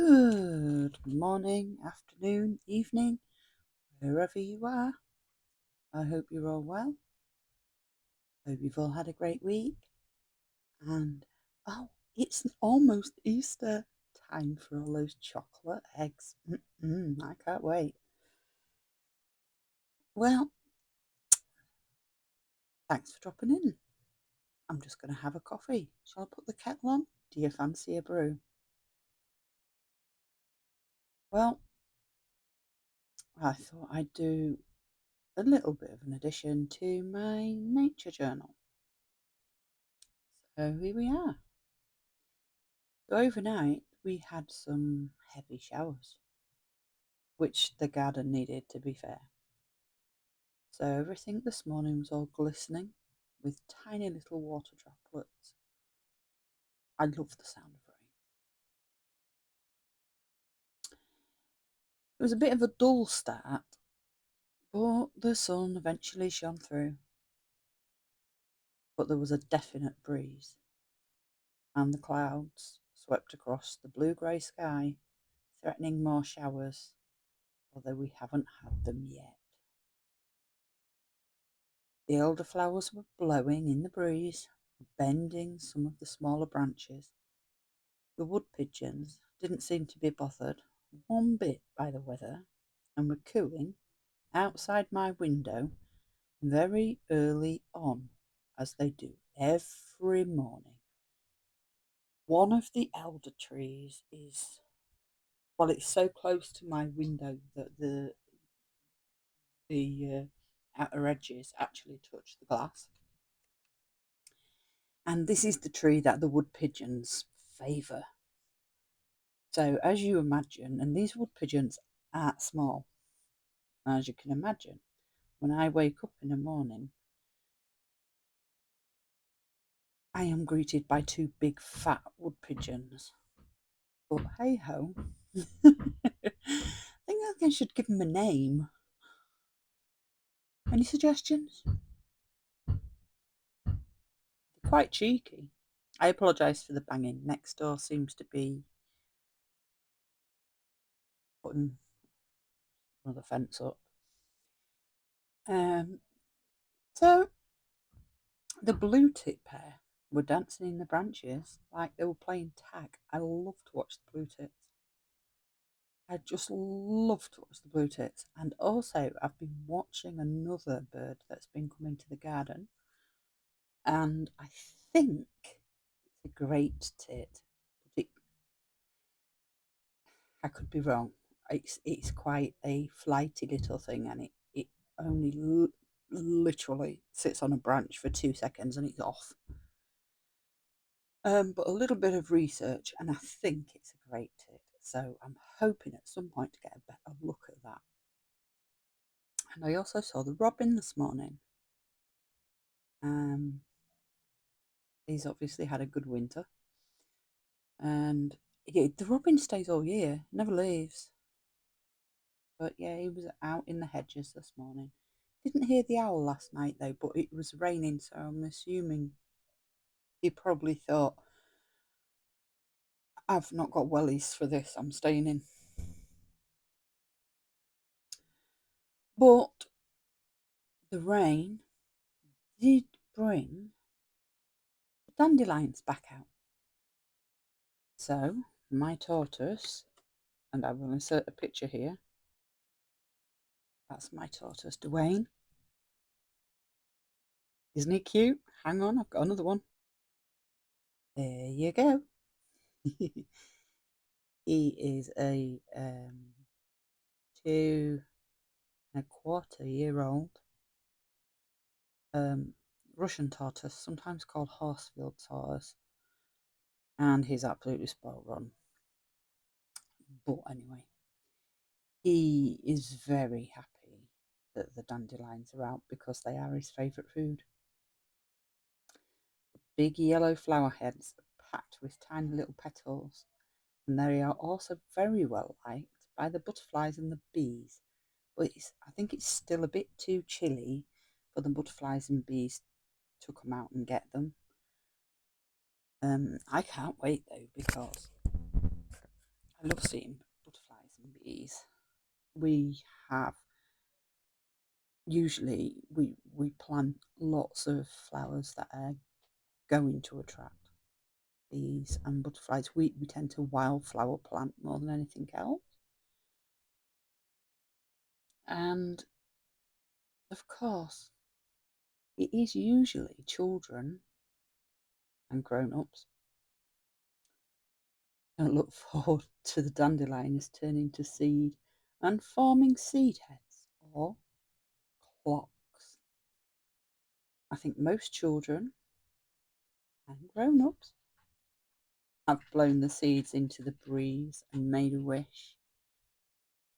Good morning, afternoon, evening, wherever you are. I hope you're all well. Hope you've all had a great week. And it's almost Easter time for all those chocolate eggs. I can't wait. Well, thanks for dropping in. I'm just going to have a coffee. Shall I put the kettle on? Do you fancy a brew? Well, I thought I'd do a little bit of an addition to my nature journal. So here we are. So overnight, we had some heavy showers, which the garden needed, to be fair. So everything this morning was all glistening with tiny little water droplets. I love the sound of rain. It was a bit of a dull start, but the sun eventually shone through. But there was a definite breeze, and the clouds swept across the blue-grey sky, threatening more showers, although we haven't had them yet. The elderflowers were blowing in the breeze, bending some of the smaller branches. The wood pigeons didn't seem to be bothered one bit by the weather and were cooing outside my window very early on, as they do every morning. One of the elder trees it's so close to my window that the outer edges actually touch the glass. And this is the tree that the wood pigeons favour. So, as you imagine, and these wood pigeons are small, as you can imagine, when I wake up in the morning, I am greeted by two big fat wood pigeons. But hey ho, I think I should give them a name. Any suggestions? They're quite cheeky. I apologise for the banging. Next door seems to be putting another fence up. So the blue tit pair were dancing in the branches like they were playing tag. I love to watch the blue tits. I just love to watch the blue tits. And also, I've been watching another bird that's been coming to the garden, and I think it's a great tit. But I could be wrong. It's quite a flighty little thing, and it only literally sits on a branch for 2 seconds and it's off. But a little bit of research, and I think it's a great tit. So I'm hoping at some point to get a better look at that. And I also saw the robin this morning. He's obviously had a good winter, and the robin stays all year, never leaves. But yeah, he was out in the hedges this morning. Didn't hear the owl last night though, but it was raining, so I'm assuming he probably thought, I've not got wellies for this, I'm staying in. But the rain did bring the dandelions back out. So my tortoise, and I will insert a picture here. That's my tortoise, Dwayne. Isn't he cute? Hang on, I've got another one. There you go. He is a 2.25-year-old Russian tortoise, sometimes called Horsefield tortoise, and he's absolutely spot on. But anyway, he is very happy that the dandelions are out because they are his favourite food. Big yellow flower heads packed with tiny little petals, and they are also very well liked by the butterflies and the bees. But I think it's still a bit too chilly for the butterflies and bees to come out and get them. I can't wait though, because I love seeing butterflies and bees. We have usually we plant lots of flowers that are going to attract bees and butterflies. We tend to wildflower plant more than anything else. And of course, it is usually children and grown-ups don't look forward to the dandelions turning to seed and forming seed heads or clocks. I think most children and grown-ups have blown the seeds into the breeze and made a wish.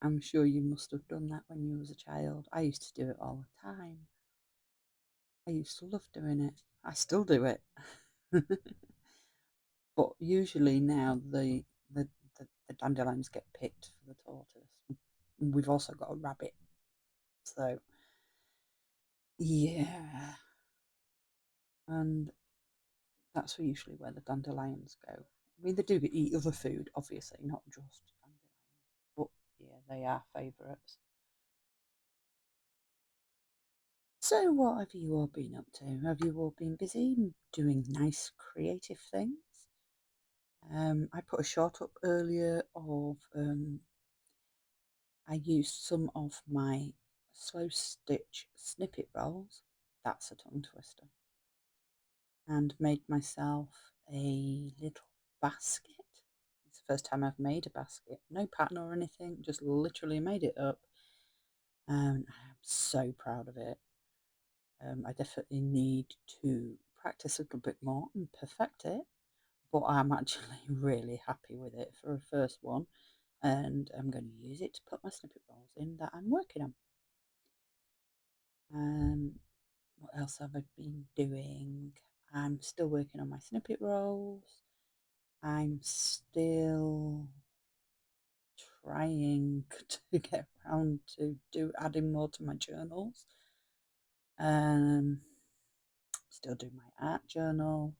I'm sure you must have done that when you was a child. I used to do it all the time. I used to love doing it. I still do it. But usually now the dandelions get picked for the tortoise. We've also got a rabbit. So yeah. And that's usually where the dandelions go. I mean, they do eat other food, obviously, not just dandelions. But yeah, they are favourites. So, what have you all been up to? Have you all been busy doing nice creative things? I put a short up earlier of I used some of my slow stitch snippet rolls. That's a tongue twister. And made myself a little basket. It's the first time I've made a basket. No pattern or anything, just literally made it up. And I am so proud of it. I definitely need to practice a little bit more and perfect it, but I'm actually really happy with it for a first one, and I'm going to use it to put my snippet rolls in that I'm working on. What else have I been doing? I'm still working on my snippet rolls. I'm still trying to get around to adding more to my journals. Still do my art journal.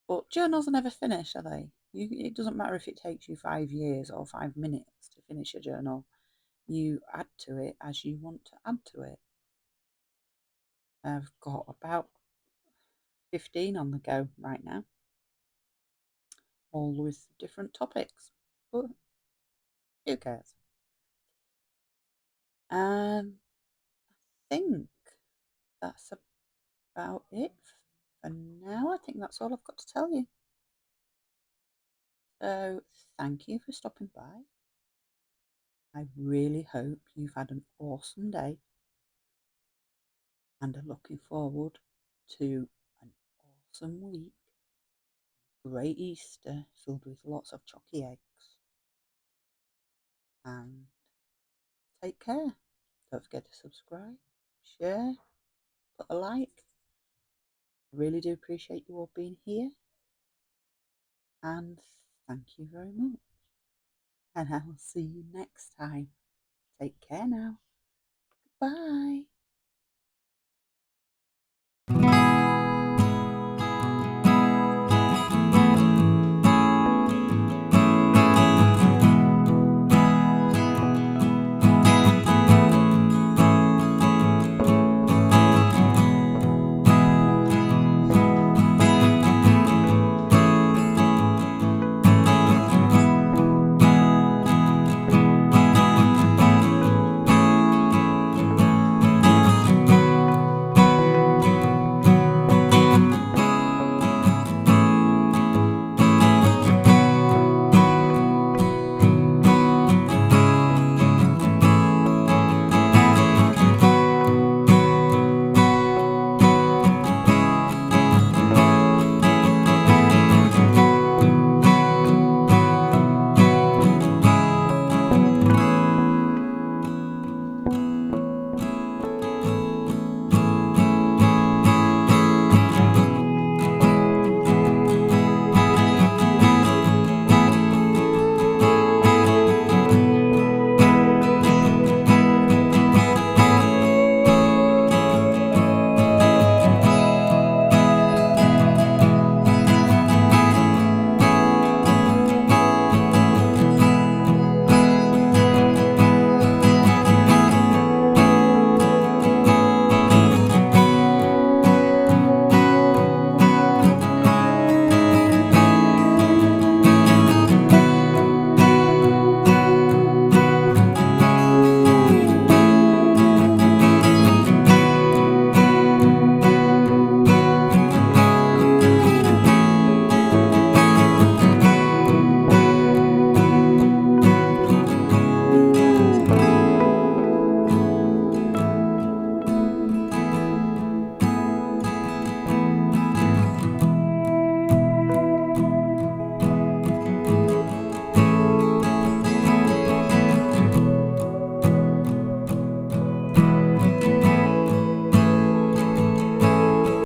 But journals are never finished, are they? It doesn't matter if it takes you 5 years or 5 minutes to finish a journal. You add to it as you want to add to it. I've got about 15 on the go right now, all with different topics. But who cares? I think that's about it for now. I think that's all I've got to tell you. So thank you for stopping by. I really hope you've had an awesome day and are looking forward to an awesome week. Great Easter filled with lots of chalky eggs. And take care. Don't forget to subscribe, share, put a like. I really do appreciate you all being here. And thank you very much. And I will see you next time. Take care now. Bye.